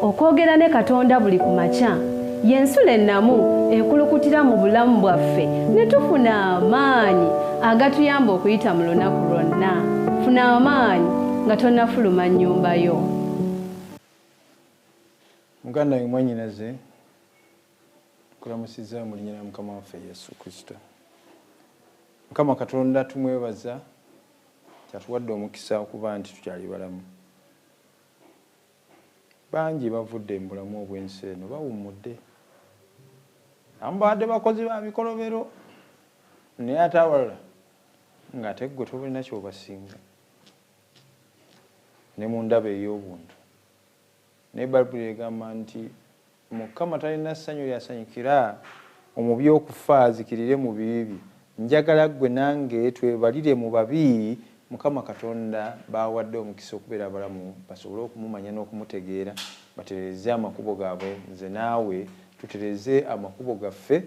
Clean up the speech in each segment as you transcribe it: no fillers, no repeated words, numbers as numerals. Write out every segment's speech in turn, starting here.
okwogera ne Katonda buli ku makya y'ensulo ennamu ekulukutira mu bulamu bwaffe ne tufuna amaanyi agatuyamba okuyita mu lunaku lwonna. Funa amaanyi nga tonnafuluma nnyumba yo. Muganda we mwannyinaze kulamusiza mu linnya lya Mukama waffe Yesu Kristo. Mukama Katonda tumwebaza kyatuwadde omukisa okuba nti tukyali balamu. Bangi bavudde mu bulamu obw'ensi eno bawummudde. Abamu badde bakozi ba bikolobero naye ate abalala ng'ate ggwe tolina ky'obasinga ne mu ndaba ey'obuntu. Naye Bayibuli egamba nti Mukama talina ssanyu lyasanyukira omubi okufa azikirire mu bibi. Njagala ggwe nange twebalire mu babi Mukama Katonda bawadde omukisa okubeera abalamu basobole okumumanya n'okumutegeera batereze amakubo gaabwe. Nze naawe tutereze amakubo gaffe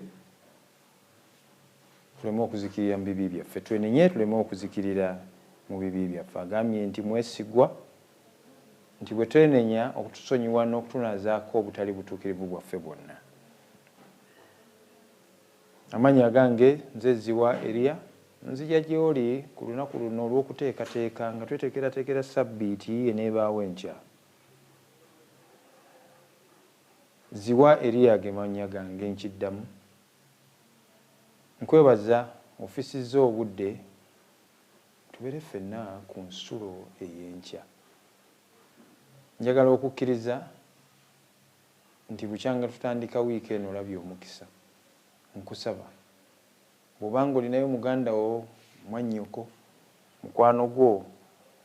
tuleme okuzikirira mu bibi byaffe, twenenye tuleme okuzikirira mu bibi byaffe. Agambye nti mwesigwa nti bwe twenenya okutusonyiwa n'okutunazaako obutali butuukirivu bwaffe bwonna. Amannya gange nze Ziwa Elia, nzija gy'oli ku lunaku luno olw'okuteekateeka nga tweteekerateekera sabbiiti eneebaawo enkya. Ziwa Elia ge mannya gange nkiddamu. Nkwebaza ofisizza obudde tubeere ffenna ku nsulo ey'enkya. Njagala okukkiriza nti bukyanga tutandika wiiki eno olabye omukisa. Nkusaba bw'obanga olinayo muganda wo, mwannyoko, mukwano gwo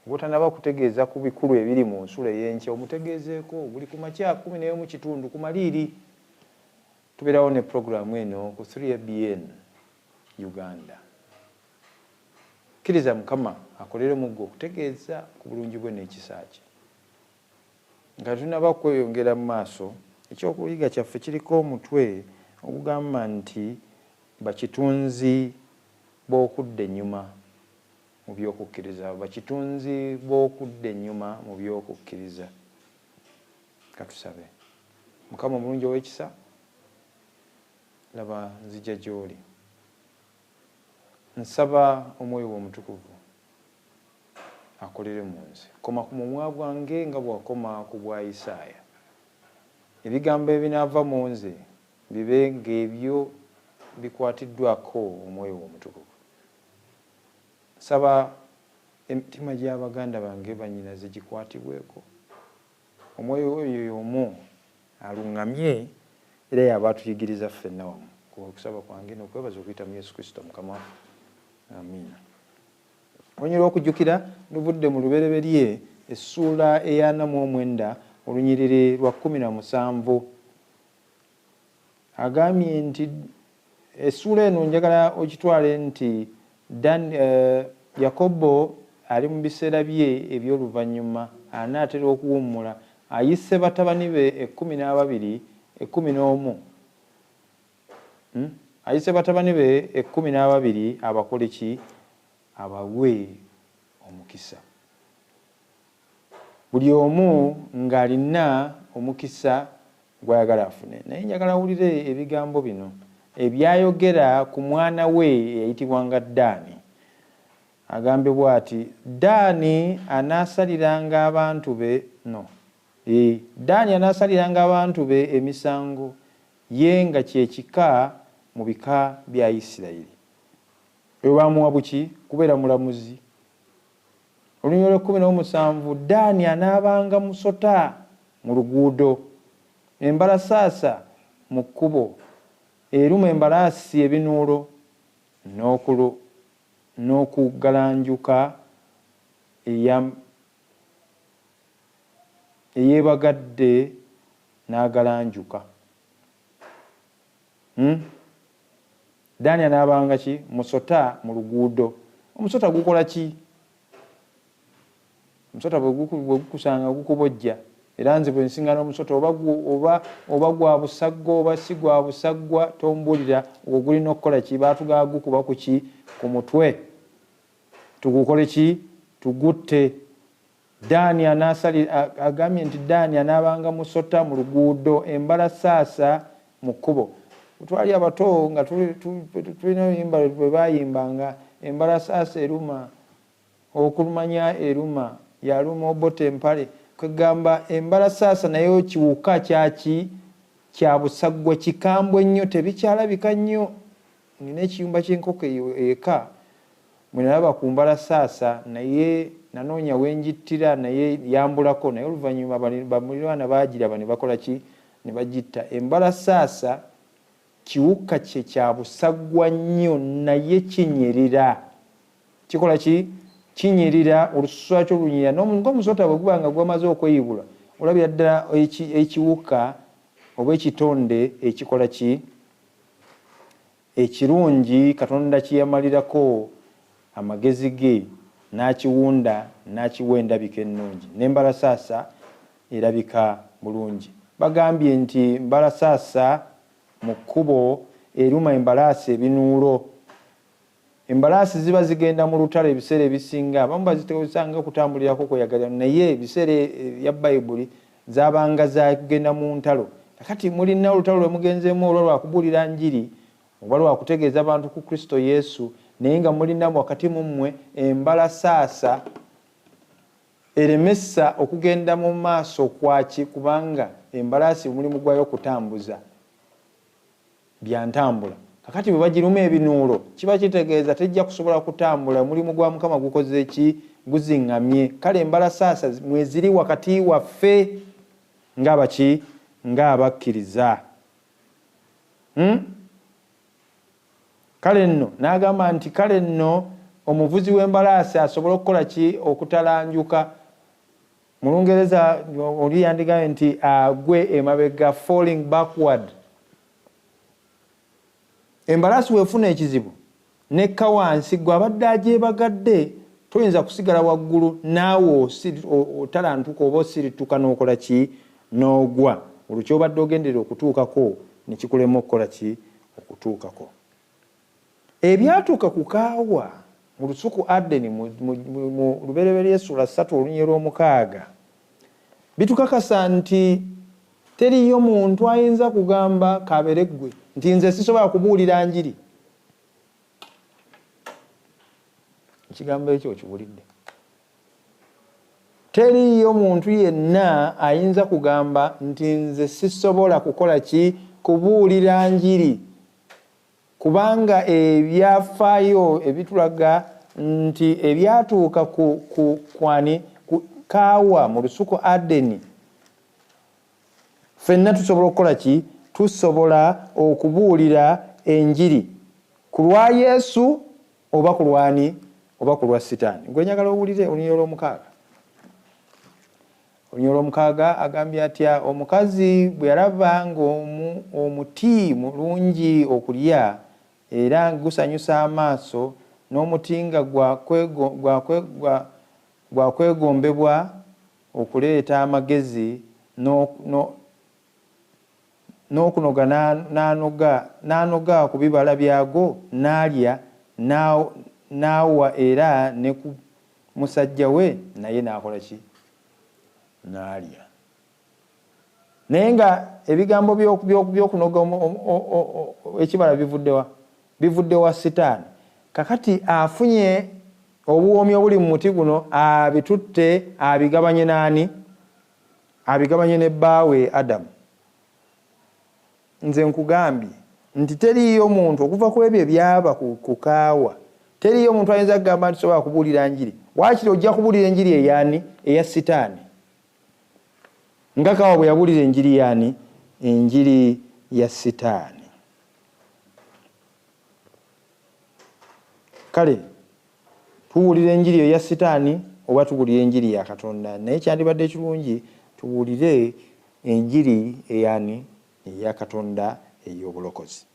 gw'otanaba kutegeeza ku bikulu ebiri mu nsulo ey'enkya, omutegeezeeko buli ku makya 11 ku Maliiri. Tubeerawo ne puroguramu eno ku 3ABN Uganda. Kkiriza Mukama akolere mu ggwe okutegeeza ku bulungi bwe n'ekisa kye. Nga tunaba kweyongera mu maaso, ekyokuyiga kyaffe kiriko omutwe ogugamba nti bakitunzi b'okudda ennyuma mu by'okukkiriza. Bakitunzi b'okudda ennyuma mu by'okukkiriza. Katusabe. Mukama omulungi ow'ekisa, laba nzija gy'oli. Nsaba Omwoyo wo Omutukuvu akolere mu nze. Koma ku mumwa gwange nga bw'akoma ku bwa Isaaya. Ebigambo ebinaava mu nze bibe ng'ebyo bikwatiddwako Omwoyo wo Omutukuvu. Nsaba emitima gy'abaganda bange bannyinaze gikwatibweko. Omwoyo oyo y'omu aluŋŋamye era y'aba atuyigiriza ffenna wamu. Okusaba kwange n'okwebaza okuyita mu Yesu Kristo Mukama waffe. Amiina. Onyera okujjukira luvudde mu lubereberye essuula eya 49 olunyiriri lwa 17. Agambye nti essuula eno njagala okitwale nti Yakobo ali mu biseera bye eby'oluvannyuma anaatera okuwummula. Ayise batabani be 12 11. Ayise batabani be 12 abakole ki? Abawe omukisa. Buli omu ng'alina omukisa gw'ayagala afune. Naye njagala awulire ebigambo bino ebyayogera ku mwana we eyayitibwanga Daani. Agambye bw'ati, Daani anaasaliranga abantu be Daani anaasaliranga abantu be emisango ye nga kyekika mu bika bya Isirayiri. Eyo bamuwa buki? Kubeera mulamuzi. Olunyiriri lwa 17, Daani anaabanga musota mu luguudo, embalasaasa mu kkubo, eruma embalaasi ebinuulo, n'okugalanjuka eyeebagadde n'agalanjuka. Daani anaabanga ki? Musota mu luguudo. Omusota gukola ki? Omusota bwe gukusanga gukubojja. Era nze bwe nsinga n'omusota oba gwa busagwa oba si gwa busagwa tombulira ogulina okukola ki? Baatugaa gukuba ku ki? Ku mutwe. Tugukole ki? Tugutte. Dani agambye nti Dani anaabanga musota mu luguudo, embalasaasa mu kkubo. Twali abato nga tulina oluyimba lwe baayimbanga, embalasaasa eruma, okulumanya eruma, yaluma obote empale. Kwegamba embalasaasa nayo kiwuka kyaki kya busaggwa, kikambwe nnyo, tebikyalabika nnyo. Nina ekiyumba ky'enkoko eka mwe nalaba ku mbalasaasa, naye nanoonya wenjittira, naye yambulako, naye oluvannyuma bamuliraana baagiraba ne bakola ki, ne bagitta. Embalasaasa kiwuka kye kya busaggwa nnyo, naye kinyirira. Kikola ki? Kinyirira, olususu lwakyo lunyirira. Ng'omusota bwe guba nga gwamaze okweyibula, olabira ddala ekiwuka oba ekitonde ekikola ki? Ekirungi Katonda kiyamalirako amagezi ge, n'akiwunda n'akiwa endabika ennungi. N'embalasaasa erabika bulungi. Bagambye nti mbalasaasa mu kkubo eruma embalaasi ebinuulo. Embalaasi ziba zigenda mu lutalo ebiseera ebisinga, abamu baziteesanga okutambulirako kweyagala, naye ebiseera bya Bayibuli zaabanga zagenda mu ntalo. Kakati mulina olutalo lwe mugenzeemu olwo lwakubuulira njiri oba lwakutegeeza abantu ku Kristo Yesu, naye nga mulinamu wakati mu mmwe embalasaasa eremesa okugenda mu maaso kwaki, kubanga embalaasi omulimu gwayo kutambuza bya ntambula. Kakati bwe bagiruma ebinuulo kiba kitegeeza tejja kusobola kutambula, omulimu gwa Mukama gukoze ki? Guziŋŋamye. Kale embalasaasa mweziri wakati waffe ng'abaki? Ng'abakkiriza. Kale nno n'agamba nti kale nno omuvuzi w'embalaasi asobola okukola ki? Okutalanjuka. Mu Lungereza oli yandigambye nti agwe emabega, falling backward. Embalaasi weefuna ekizibu nekka wansi, gwe abadde agyebagadde toyinza kusigala waggulu, naawe otalantuka oba osirituka n'okola ki? N'ogwa. Olwo ky'obadde ogendera okutuukako ne kikulema okukola ki? Okutuukako. Ebyatuuka ku kaawa mu lusuku Adeni mu lubereberye Essula 3 olunyiriri lw'omukaaga bitukakasa nti teriyo muntu ayinza kugamba kabeere ggwe nti nze sisobola kubuulira njiri. Ekigambo ekyo okiwulidde? Teriyo muntu yenna ayinza kugamba nti nze sisobola kukola ki? Kubuulira njiri. Kubanga ebyafaayo ebitulaga nti ebyatuuka ku kaawa mu lusuku Adeni, ffenna tusobola okukola ki? Tusobola okubuulira enjiri ku lwa Yesu oba ku lwani? Oba ku lwa Sitaani. Gwe njagala owulire olunyiriri lw'omukaaga. Olunyiriri lw'omukaaga agambye atya? Omukazi bwe yalaba ng'omuti mulungi okulya era gusanyusa amaaso, n'omuti nga gwakwegombebwa okuleeta amagezi, n'okunoga n'anoga ku bibala byagwo, n'alya n'awa era ne ku musajja we, naye n'akola ki? N'alya. Naye nga ebigambo by'okunoga ekibala bivudde wa Sitaani. Kakati afunye obuwoomi obuli mu muti guno, abitutte abigabanye n'ani? Abigabanye ne bbaawe Adamu. Nze nkugambye nti teriyo muntu okuva ku ebyo ebyaba ku kaawa, teriyo muntu ayinza kugamba nti sobola kubuulira njiri. Waakiri ojja kubuulira enjiri eyani? Eya Sitaani. Nga kaawa bwe yabuulira enjiri yani? Enjiri ya Sitaani. Kale tuwulire enjiri eya Sitaani oba tuwulire enjiri ya Katonda? Naye kyandibadde ekirungi tuwulire enjiri eyani? Eya Katonda ey'obulokozi.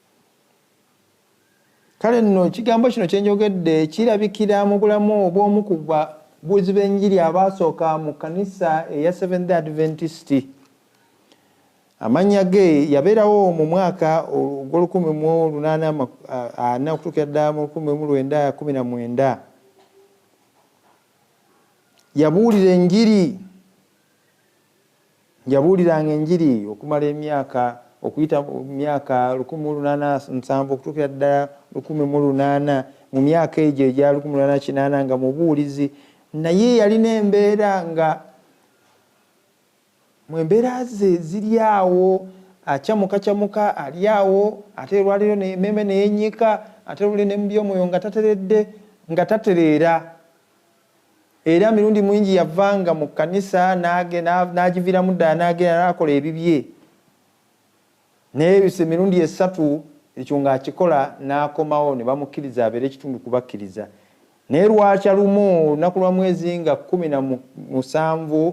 Kale nno ekigambo kino kyenjogedde kirabikira mu bulamu obw'omu ku babuuzi b'enjiri abaasooka mu kanisa eya Seventh Adventist. Amannya ge yabeerawo mu mwaka ogw'1840 okutuukira ddala mu 1919. yabuulira enjiri, yabuuliranga enjiri okumala emyaka okuyita myaka 1870 okutuukira ddala 1800 mu myaka egyo egya 1880 nga mubuulizi, naye yalina embeera nga mu embeera ze ziri awo, acyamuka ali awo, ate olwaliro emmeeme neyenyika, ate oluli ne mu by'omwoyo nga tateredde nga tatereera. Era mirundi mwingi yavanga mu kkanisa n'agiviramu ddala n'agenda n'akola ebibye, naye mirundi 3 ekyo ng'akikola n'akomawo ne bamukkiriza abeere ekitundu kubakkiriza. Naye lwakya lumu olunaku lwa mwezi nga 17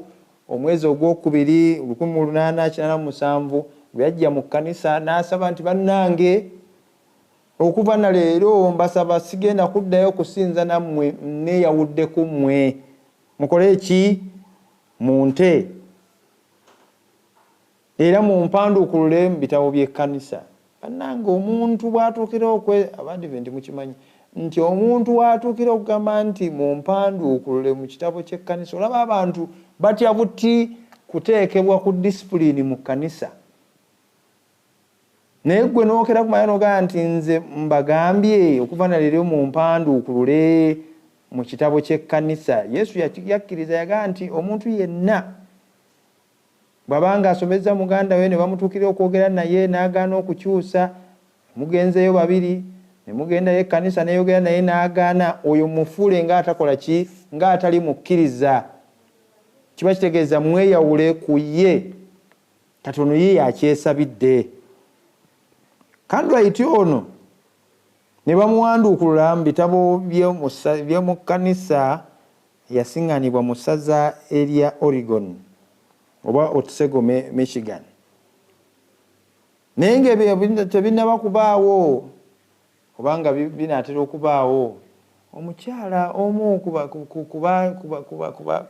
omwezi ogwokubiri 1887 bwe yajja mu kkanisa n'asaba nti bannange, okuva na leero mbasaba sigenda kuddayo kusinza nammwe, neeyawudde ku mmwe, mukole eki? Munte era mumpanduukulule mu bitabo by'ekkanisa. Bannange, omuntu bw'atuukira Abadiventi mukimanyi nti omuntu bw'atuukira okugamba nti mumpanduukulule mu kitabo ky'ekkanisa, olaba abantu batya buti kuteekebwa ku disipulini mu kkanisa. Naye gwe nookera kumanya n'ogamba nti nze mbagambye okuva na leero mumpanduukulule mu kitabo ky'ekkanisa. Yesu yakkiriza, yagamba nti omuntu yenna bw'abanga asomeza muganda we ne bamutuukira okwogera naye n'agaana okukyusa, mugenzeyo babiri ne mugendayo ekkanisa n'eyogera naye n'agaana, oyo mufuule ng'atakola ki? Ng'atali mukkiriza. Kiba kitegeeza mweyawule ku ye, katono ye yakyesabidde. Kandwaiti ono ne bamuwanduukulula mu bitabo by'omu kkanisa, yasiŋŋanibwa mu ssaza erya Oregon oba Otsego, Michigan. Naye nga tebinnaba kubaawo obanga binaatera okubaawo, omukyala omu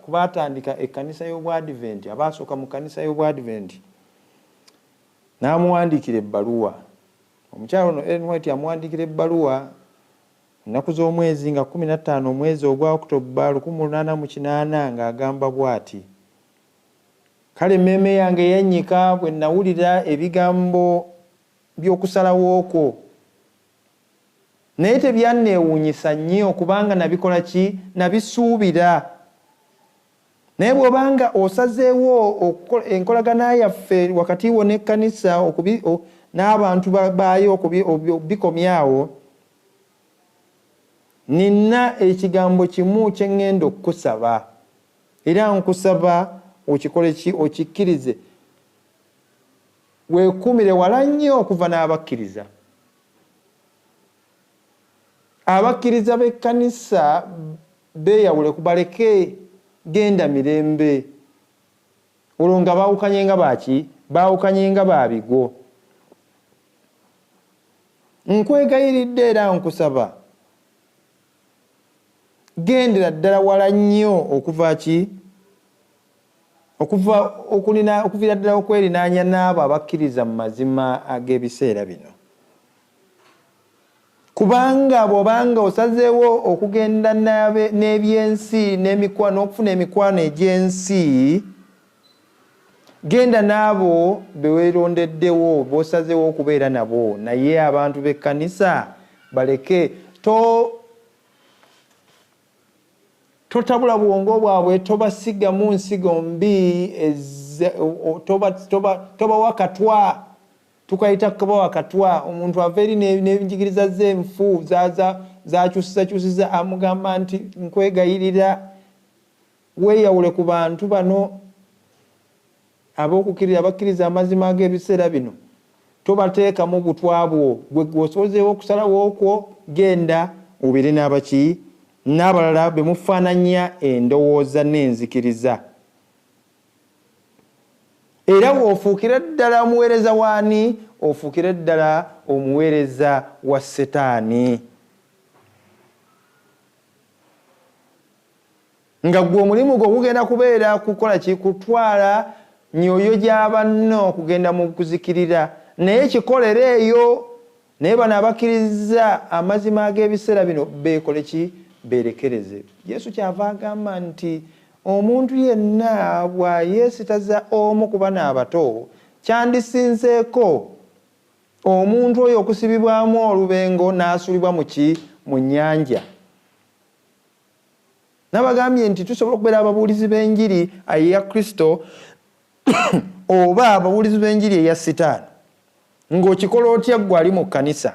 kubaatandika ekkanisa y'Obwadiventi, abaasooka mu kkanisa y'Obwadiventi, n'amuwandiikira ebbaluwa. Omukyala ono Ellen White yamuwandiikira ebbaluwa ennaku z'omwezi nga 15 omwezi ogwa Oktoba 1880 ng'agamba bw'ati: kale emmeeme yange yannyika bwe nawulira ebigambo by'okusalawo okwo, naye tebyanneewuunyisa nnyo kubanga nabikola ki? Nabisuubira. Naye bw'obanga osazeewo enkolagana yaffe wakati wo n'ekkanisa n'abantu baayo bikomyawo, nina ekigambo kimu kye ŋŋenda okukusaba, era nkusaba okikole ki? Okikkirize. Weekumire wala nnyo okuva n'abakkiriza. Abakkiriza b'ekkanisa beeyawule, kubaleke, genda mirembe. Olwo nga baawukanye nga baki? Baawukanye nga baabigo. Nkwegayiridde era nkusaba, gendera ddala wala nnyo okuva ki? Okuviira ddala okwerinaanya n'abo abakkiriza mu mazima ag'ebiseera bino. Kubanga bw'obanga osazeewo okugenda n'ebyensi n'okufuna emikwano egy'ensi, genda n'abo be weerondeddewo, b'osazeewo okubeera nabo. Naye abantu b'ekkanisa baleke, totabula bwongo bwabwe, tobasigamu nsigo mbi, tobawa katwa. Tukayita kubawa katwa. Omuntu ava eri n'enjigiriza z'enfu zakyusiza amugamba nti nkwegayirira weeyawule ku bantu bano ab'okukkiriza, abakkiriza amazima ag'ebiseera bino. Tobateekamu butwa bwo. Gwe osozeewo okusalawo okwo, genda obeere n'abaki? N'abalala be mufaananya endowooza n'enzikiriza. Era w'ofuukira ddala omuweereza waani? Ofuukire ddala omuweereza wa Setaani. Nga gwe omulimu gwo gugenda kubeera kukola ki? Kutwala myoyo gya banno kugenda mu kuzikirira. Naye kikolere eyo. Naye bano abakkiriza amazima ag'ebiseera bino beekole ki? Beerekereze. Yesu kyava agamba nti omuntu yenna bw'ayeesitaza omu ku bana abato kyandisinzeeko omuntu oyo okusibibwamu olubengo n'asulibwa mu nnyanja. Nabagambye nti tusobola okubeera ababuulizi b'enjiri eya Kristo oba ababuulizi b'enjiri eya Sitaani. Ng'okikola otya ggwe ali mu kkanisa?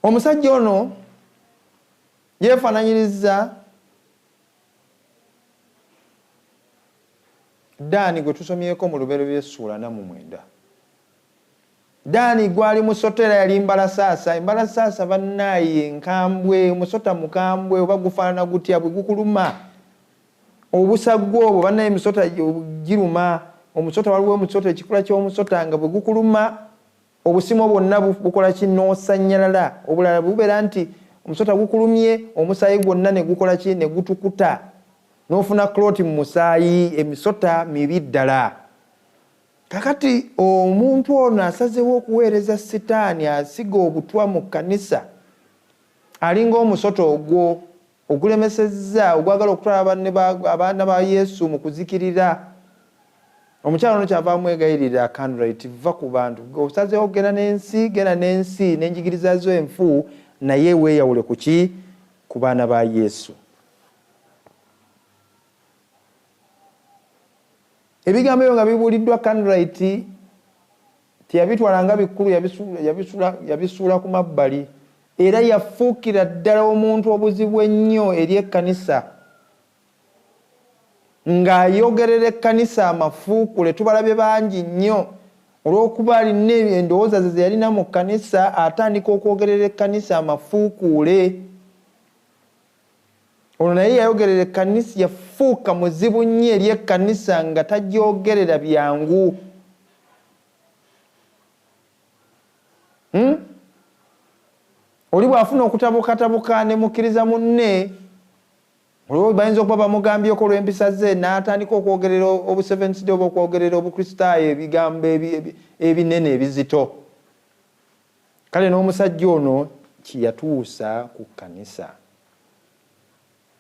Omusajja ono yeefaananyiriza Daani gwe tusomyeko mu Lubereberye Essuula 49. Daani gwali musota era yali mbalasaasa. Embalasaasa bannaaye nkambwe, omusota mukambwe oba gufaanana gutya bwe gukuluma. Obusagwa obwo bannaaye emisota giruma. Omusota waliwo omusota ekikula ky'omusota nga bwe gukuluma obusimo bwonna bukola ki n'osannyalala. Obulala bubeera nti omusota gukulumye omusaayi gwonna ne gukola ki ne gutukuta n'ofuna kloti mu musaayi. Emisota mibi ddala. Kakati omuntu ono asazeewo okuweereza Sitaani asiga obutwa mu kkanisa alinga omusota ogwo ogulemesezza ogwagala okutwala abaana ba Yesu mu kuzikirira. Omukyalo ono kyava amwegayirira Candlelight, va ku bantu osazeewo genda n'ensi n'enjigiriza zo enfu naye weeyawule ku ki? Ku baana ba Yesu. Ebigambo ebyo nga bibuuliddwa Candlelight teyabitwalanga bikulu, yabisuula ku mabbali era yafuukira ddala omuntu obuzibu ennyo eri ekkanisa ng'ayogerera ekkanisa amafuukule. Tubalabye bangi nnyo olw'okuba alina endowooza ze yalina mu kkanisa atandika okwogerera ekkanisa amafuukule. Ono naye yayogerera ekkanisa yafuuka muzibu nnyo eri ekkanisa nga tajyogerera byangu. Oli bw'afuna okutabukatabuka ne mukkiriza munne olwo bayinza okuba bamugambyeko olw'empisa ze n'atandika okwogerera obu-Seventh Day oba okwogerera obukristaayo ebigambo ebinene ebizito. Kale n'omusajja ono kiyatuusa ku kkanisa.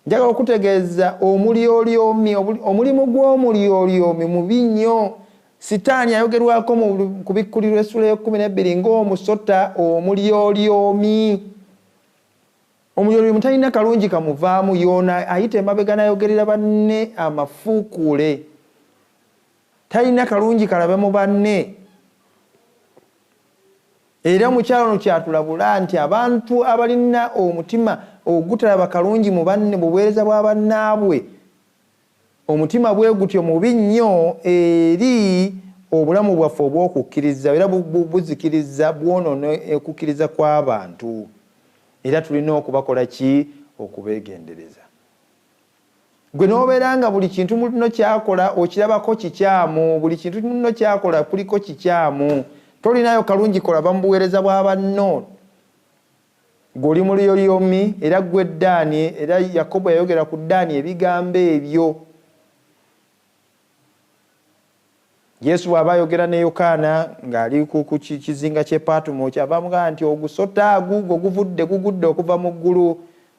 Njagala okutegeeza omulimu gw'omulyolyomi mubi nnyo. Sitaani ayogerwako mu kubikkulirwa Essuula 12 ng'omusota omulyolyomi. Omulyolyomi talina kalungi kamuvaamu, yoona ayita emabega n'ayogerera banne amafuukule. Talina kalungi kalabe mu banne. Era mukyalo ono kyatulabula nti abantu abalina omutima ogutalaba kalungi mu banne mu buweereza bwa bannaabwe, omutima bwe gutyo mubi nnyo eri obulamu bwaffe obw'okukkiriza era buzikiriza bwonoona okukkiriza kw'abantu. Era tulina okubakola ki? Okubeegendereza. Gwe n'obeera nga buli kintu muno kyakola okirabako kikyamu, buli kintu muno kyakola kuliko kikyamu, tolinayo kalungi kolaba mu buweereza bwa banno. Goli mulyoyomi era gwe Daani, era Yakobo yayogera ku Daani ebigambo ebyo. Yesu bw'aba ayogera ne Yokaana ng'ali ku kizinga ky'e Patumo kyava amugamba nti ogusota gugwo gugudde okuva mu ggulu.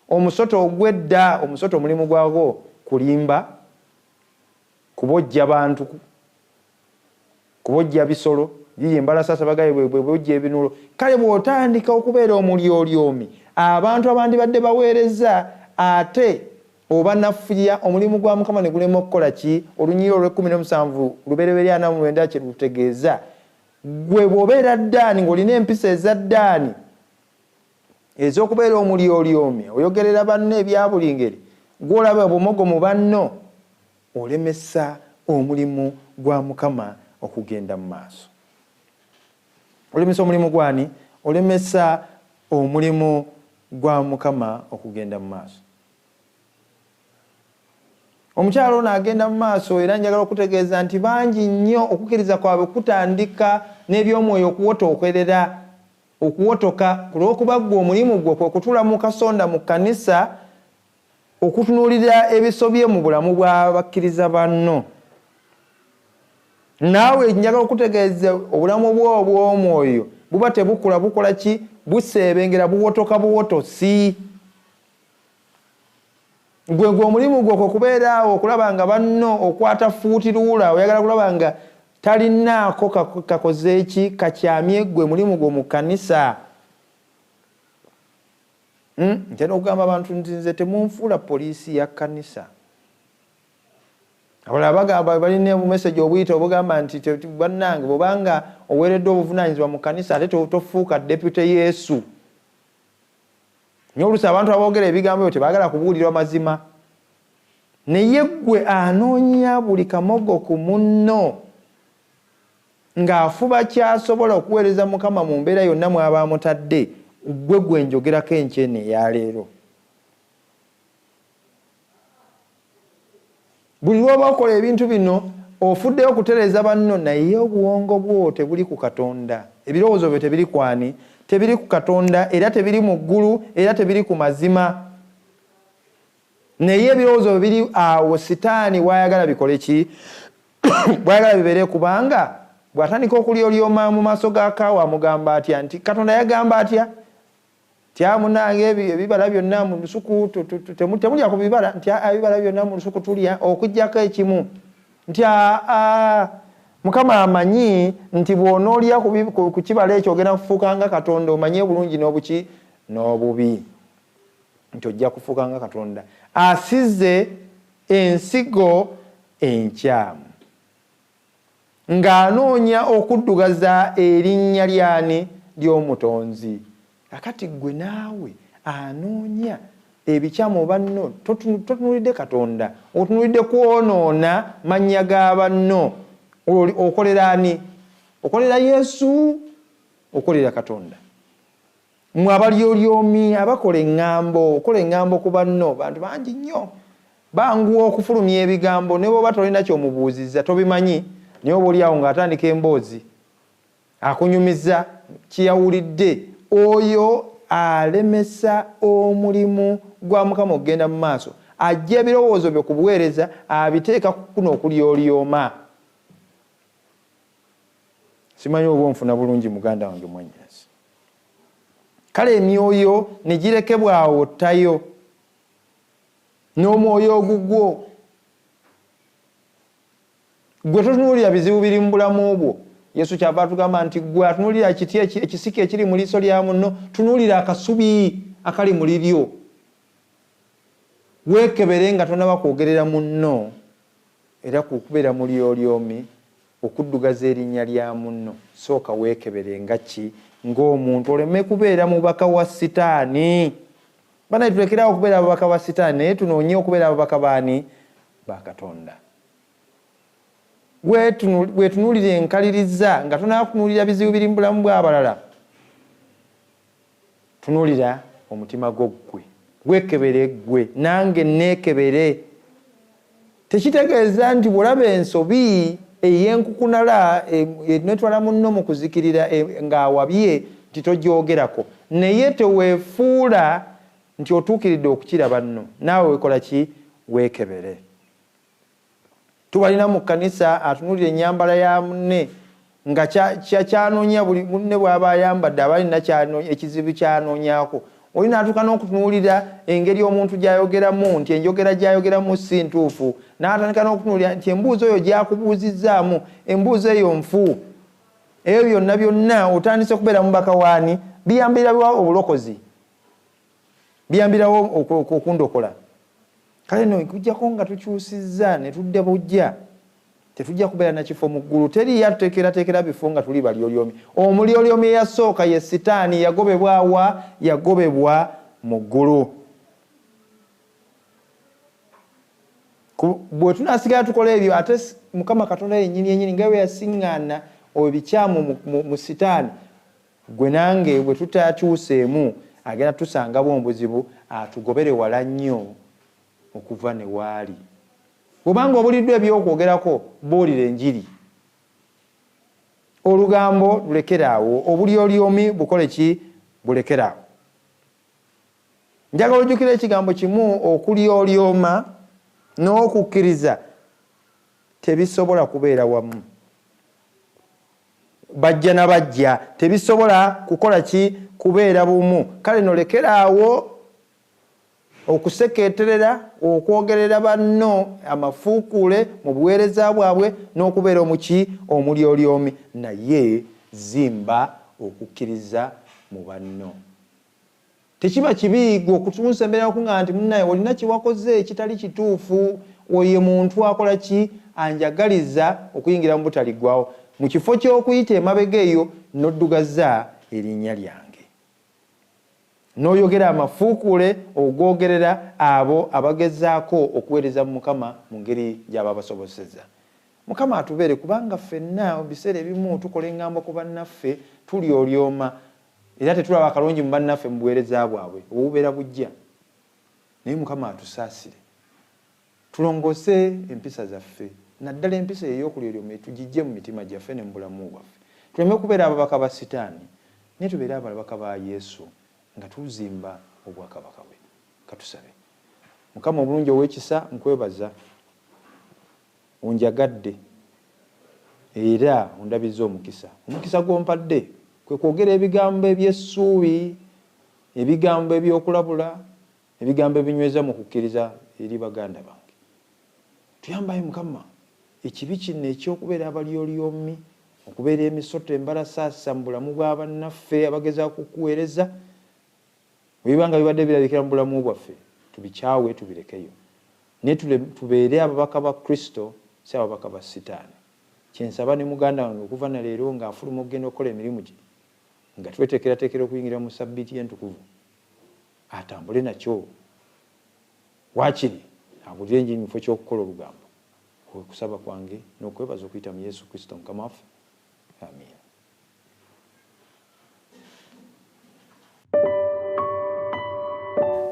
Omusota ogw'edda, omusota omulimu gwagwo kulimba, kubojja bantu, kubojja bisolo. Yiye embalasaasa bagaye bwebojja ebinulo. Kale bw'otandika okubeera omulyolyomi abantu abandi badde baweereza ate oba nafuya omulimu gwa Mukama ne gulema okukola ki? Olunyiriro lw'17 Lubereberye 49 kye lutegeeza. Gwe bw'obeera Daani ng'olina empisa eza Daani ez'okubeera omulyolyomi oyogerera banno ebya buli ngeri, gw'olaba obumogo mu banno, olemesa omulimu gwa Mukama okugenda mu maaso. Olemesa omulimu gwani? Olemesa omulimu gwa Mukama okugenda mu maaso. Omukyalo ono agenda mu maaso era njagala okutegeeza nti bangi nnyo okukkiriza kwabwe kutandika n'ebyomwoyo okuwotoka kulw'okuba gwe omulimu gwe kwe kutuula mu kasonda mu kkanisa okutunuulira ebisobye mu bulamu bw'abakkiriza banno. Naawe njagala okutegeeza obulamu bwo obw'omwoyo buba tebukula bukola ki? Buseebengera buwotoka buwotosi. gwe omulimu gwo okubeeraawo okulaba nga banno okwata fuutiruula oyagala kulaba nga talinaako kakoze eki kakyamye gwe mulimu gwo mu kkanisa. Ntera okugamba abantu nze temunfuula poliisi ya kkanisa. Abalala bagamba balina obumeseji obuyita obugamba nti bannange bw'obanga oweeredde obuvunaanyizibwa mu kkanisa ate tofuuka depute Yesu. Naye oluusi abantu aboogera ebigambo ebyo tebaagala kubuulirwa mazima. Naye ggwe anoonya buli kamogo ku munno ng'afuba kyasobola okuweereza Mukama mu mbeera yonna mw'aba amutadde, gwe njogerako enkyene ya leero. Buli lw'oba okola ebintu bino ofuddeyo okutereeza banno, naye obuwongo bwo tebuli ku Katonda. Ebirowoozo byo tebiri kwani, tebiri ku Katonda, era tebiri mu ggulu, era tebiri ku mazima. Naye ebirowoozo biri awo Sitaani bw'ayagala bikole ki? Bw'ayagala bibeere, kubanga bw'atandika okulyolyoma mu maaso ga Kaawa amugamba atya nti Katonda yagamba atya? Tya munange ebibala byonna mu lusuku temulya ku bibala, nti ebibala byonna mu lusuku tulya okuggyako ekimu, nti Mukama amanyi nti bw'onoolya ku kibala ekyo ogenda kufuuka nga Katonda, omanye bulungi n'obuki n'obubi, nti ojja kufuuka nga Katonda. Asize ensigo enkyamu ng'anoonya okuddugaza erinnya lyani? Ly'omutonzi. Akati gwe naawe anoonya ebikyamu banno, totunulidde Katonda, otunulidde kwonoona mannya ga banno. Okolera ani? Okolera Yesu, okolera Katonda. Mmwe abalyolyomi abakola eŋŋambo, okola eŋŋambo ku banno, bantu bangi nnyo banguwa okufulumya ebigambo, ne bw'oba tolina ky'omubuuzizza tobimanyi, naye oba oli awo ng'atandika emboozi akunyumiza kyeyawulidde, oyo alemesa omulimu gwa Mukama okugenda mu maaso. Ajja ebirowoozo byo ku buweereza abiteeka kuno okulyolyooma. Simanyi oba onfuna bulungi muganda wange mwannyinaze. Kale emyoyo ne girekebwa awo ttayo n'omwoyo ogugwo. Gwe totunuulira bizibu biri mu bulamu bwo. Yesu kyava atugamba nti gwe atunuulira ekisiki ekiri mu liiso lya munno, tunuulira akasubi akali mu liryo. Weekebere nga tonaba kwogerera munno era kukubeera mu lyolyomi okuddugaza erinnya lya munno. Sooka weekebere nga ki? Ng'omuntu oleme kubeera mubaka wa Sitaani. Bana tulekerawo okubeera ababaka ba Sitaani, naye tunoonye okubeera ababaka baani? Ba Katonda. Wetunuulire enkaliriza nga tonaba kutunuulira bizibu biri mu bulamu bw'abalala. Tunuulira omutima gwo ggwe. Weekebere ggwe, nange neekebere. Tekitegeeza nti bw'olaba ensobi ey'enkukunala netwala munno mu kuzikirira ng'awabye nti togyogerako, naye teweefuula nti otuukiridde okukira banno. Naawe wekola ki? Weekebere. Tubalina mu kkanisa atunuulira ennyambala ya munne nga kyanoonya buli munne bw'aba ayambadde aba alina ekizibu kyanoonyako. Oli n'atuuka n'okutunuulira engeri omuntu gy'ayogeramu nti enjogera gy'ayogeramu si ntuufu, n'atandika n'okutunuulira nti embuuzo eyo gy'akubuuzizzaamu embuuzo eyo nfu. Ebyo byonna byonna otandise okubeera mubaka waani? Biyambirawo obulokozi, biyambirawo okundokola. Kale no kujjako nga tukyusizza ne tudde bujja, tetujja kubeera na kifo mu ggulu. Teri yatuteekerateekera bifo nga tuli balyolyomi. Omulyolyomi eyasooka ye Sitaani, yagobebwa wa? Yagobebwa mu ggulu. Bwe tunaasigala tukola ebyo, ate Mukama Katonda yennyini nga bwe yasiŋŋaana ebikyamu mu Sitaani, gwe nange bwe tutakyuseemu agenda tusangabo obuzibu, atugobere wala nnyo okuva ne waali. Bw'obanga obuliddwa ebyokwogerako, buulira enjiri. Olugambo lulekeraawo, obulyolyomi bukole ki? Bulekeraawo. Njagala ojjukira ekigambo kimu, okulyolyoma n'okukkiriza tebisobola kubeera wamu. Bajja na bajja tebisobola kukola ki? Kubeera bumu. Kale nolekeraawo okuseketerera, okwogerera banno amafuukule mu buweereza bwabwe n'okubeera omuki omulyolyomi, naye zimba okukkiriza mu banno. Tekiba kibi gwe okutunsembera okuŋŋamba nti munnaye olina kiwakoze ekitali kituufu, oyo muntu akola ki anjagaliza okuyingira mu butaliggwawo. Mu kifo ky'okuyita emabega eyo n'oddugaza erinnya lyange, n'oyogera amafuukule ogwogerera abo abagezaako okuweereza mu Mukama mu ngeri gy'aba basoboseza. Mukama atubeere, kubanga ffenna mu biseera ebimu tukola eŋŋambo ku bannaffe tulyolyoma era tetulaba akalungi mu bannaffe mu buweereza bwabwe obubeera bujja. Naye Mukama atusaasire, tulongose empisa zaffe, naddala empisa ey'okulyolyoma tugijje mu mitima gyaffe ne mu bulamu bwaffe. Tuleme kubeera ababaka ba Sitaani, naye tubeere ababaka ba Yesu nga tuzimba obwakabaka bwe. Katusabe. Mukama obulungi ow'ekisa, nkwebaza onjagadde era ondabizza omukisa. Omukisa gw'ompadde kwe kwogera ebigambo eby'essuubi, ebigambo ebyokulabula, ebigambo ebinyweza mu kukkiriza eri baganda bange. Tuyambayo Mukama ekibi kino ekyokubeera abalyolyomi, okubeera emisoto embalasaasa mu bulamu bw'abannaffe abagezaako okukuweereza. Bwebanga bibadde birabikira mu bulamu bwaffe, tubikyawe tubirekeyo. Naye tubeere ababaka ba Kristo, si ababaka ba Sitaani. Kyensaba ne muganda wange okuva na leero ng'afuluma okugenda okukola emirimu gye, nga tweteekerateekera okuyingira mu Ssabbiiti entukuvu, atambule nakyo. Waakiri agulire enjiri mu kifo ky'okukola olugambo. Okusaba kwange n'okwebaza okuyita mu Yesu Kristo Mukama waffe. Amiina.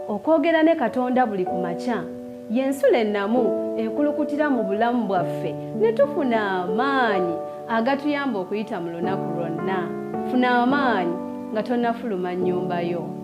Okwogera ne Katonda buli ku makya y'ensulo ennamu ekulukutira mu bulamu bwaffe ne tufuna amaanyi agatuyamba okuyita mu lunaku lwonna. Funa amaanyi nga tonnafuluma nnyumba yo.